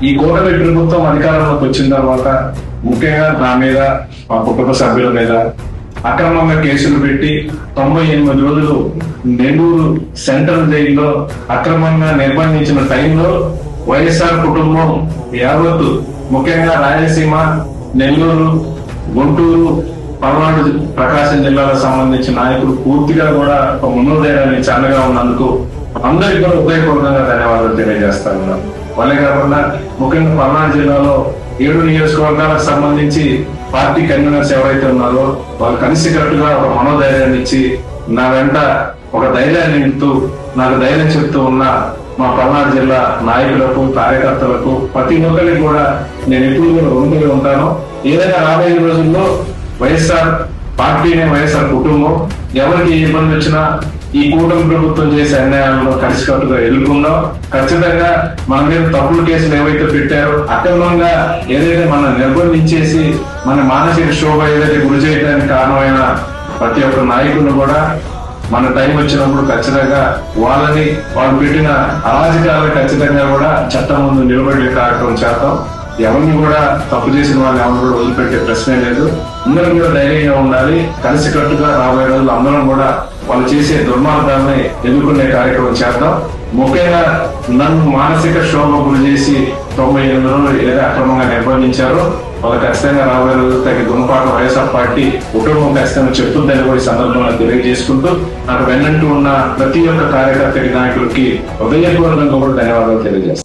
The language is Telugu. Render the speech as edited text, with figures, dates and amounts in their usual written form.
ఈ కూటమి ప్రభుత్వం అధికారంలోకి వచ్చిన తర్వాత ముఖ్యంగా నా మీద, మా కుటుంబ సభ్యుల మీద అక్రమంగా కేసులు పెట్టి 98 రోజులు నెల్లూరు సెంట్రల్ జైల్లో అక్రమంగా నిర్బంధించిన టైంలో వైఎస్ఆర్ కుటుంబం యావత్తు, ముఖ్యంగా రాయలసీమ, నెల్లూరు, గుంటూరు, పల్నాడు, ప్రకాశం జిల్లాలకు సంబంధించిన నాయకులు పూర్తిగా కూడా ముందుదేయాలని చల్లగా ఉన్నందుకు అందరికీ కూడా హృదయపూర్వకంగా ధన్యవాదాలు తెలియజేస్తా ఉన్నాను. వాళ్ళే కాకుండా ముఖ్యంగా పల్నాడు జిల్లాలో 7 నియోజకవర్గాలకు సంబంధించి పార్టీ కన్వీనర్స్ ఎవరైతే ఉన్నారో వాళ్ళు కలిసికట్టుగా ఒక మనోధైర్యాన్ని ఇచ్చి నా వెంట ఒక ధైర్యాన్ని నింపుతూ నాకు ధైర్యం చెప్తూ ఉన్న మా పల్నాడు జిల్లా నాయకులకు, కార్యకర్తలకు, ప్రతి ఒక్కరికి కూడా నేను ఎప్పుడు కూడా రుణపడి ఉంటాను. ఏదైనా రాబోయే రోజుల్లో వైఎస్ఆర్ పార్టీని, వైఎస్ఆర్ కుటుంబం ఎవరికి ఇబ్బంది వచ్చినా ఈ కూటమి ప్రభుత్వం చేసే అన్యాయాలను కలిసికట్టుగా ఎదుర్కొందాం. ఖచ్చితంగా మన మీద తప్పుడు కేసులు ఏవైతే పెట్టారో, అక్రమంగా ఏదైతే మనం నిర్బంధించేసి మన మానసిక శోభ ఏదైతే గురి చేయడానికి కారణమైన ప్రతి ఒక్క నాయకులను కూడా మన టైం వచ్చినప్పుడు ఖచ్చితంగా వాళ్ళని, వాళ్ళు పెట్టిన అరాజకాలను ఖచ్చితంగా కూడా చట్టం ముందు నిలబడే కార్యక్రమం చేద్దాం. ఎవరిని కూడా తప్పు చేసిన వాళ్ళని ఎవరు కూడా వదిలిపెట్టే ప్రశ్నే లేదు. అందరం కూడా ధైర్యంగా ఉండాలి. కలిసికట్టుగా రాబోయే రోజులు అందరం కూడా వాళ్ళు చేసే దుర్మార్గాన్ని ఎదుర్కొనే కార్యక్రమం చేద్దాం. ముఖ్యంగా నన్ను మానసిక శోభ గురి చేసి 98 రోజులు ఏదైతే అక్రమంగా నిర్బంధించారో వాళ్ళు ఖచ్చితంగా రాబోయే రోజులు తగ్గ గుణపాఠం వైఎస్ఆర్ పార్టీ కుటుంబం ఖచ్చితంగా చెప్తుందని కూడా ఈ సందర్భంగా తెలియజేసుకుంటూ నాకు వెన్నంటూ ఉన్న ప్రతి ఒక్క కార్యకర్తకి, నాయకులకి హృదయపూర్వకంగా కూడా ధన్యవాదాలు తెలియజేస్తాను.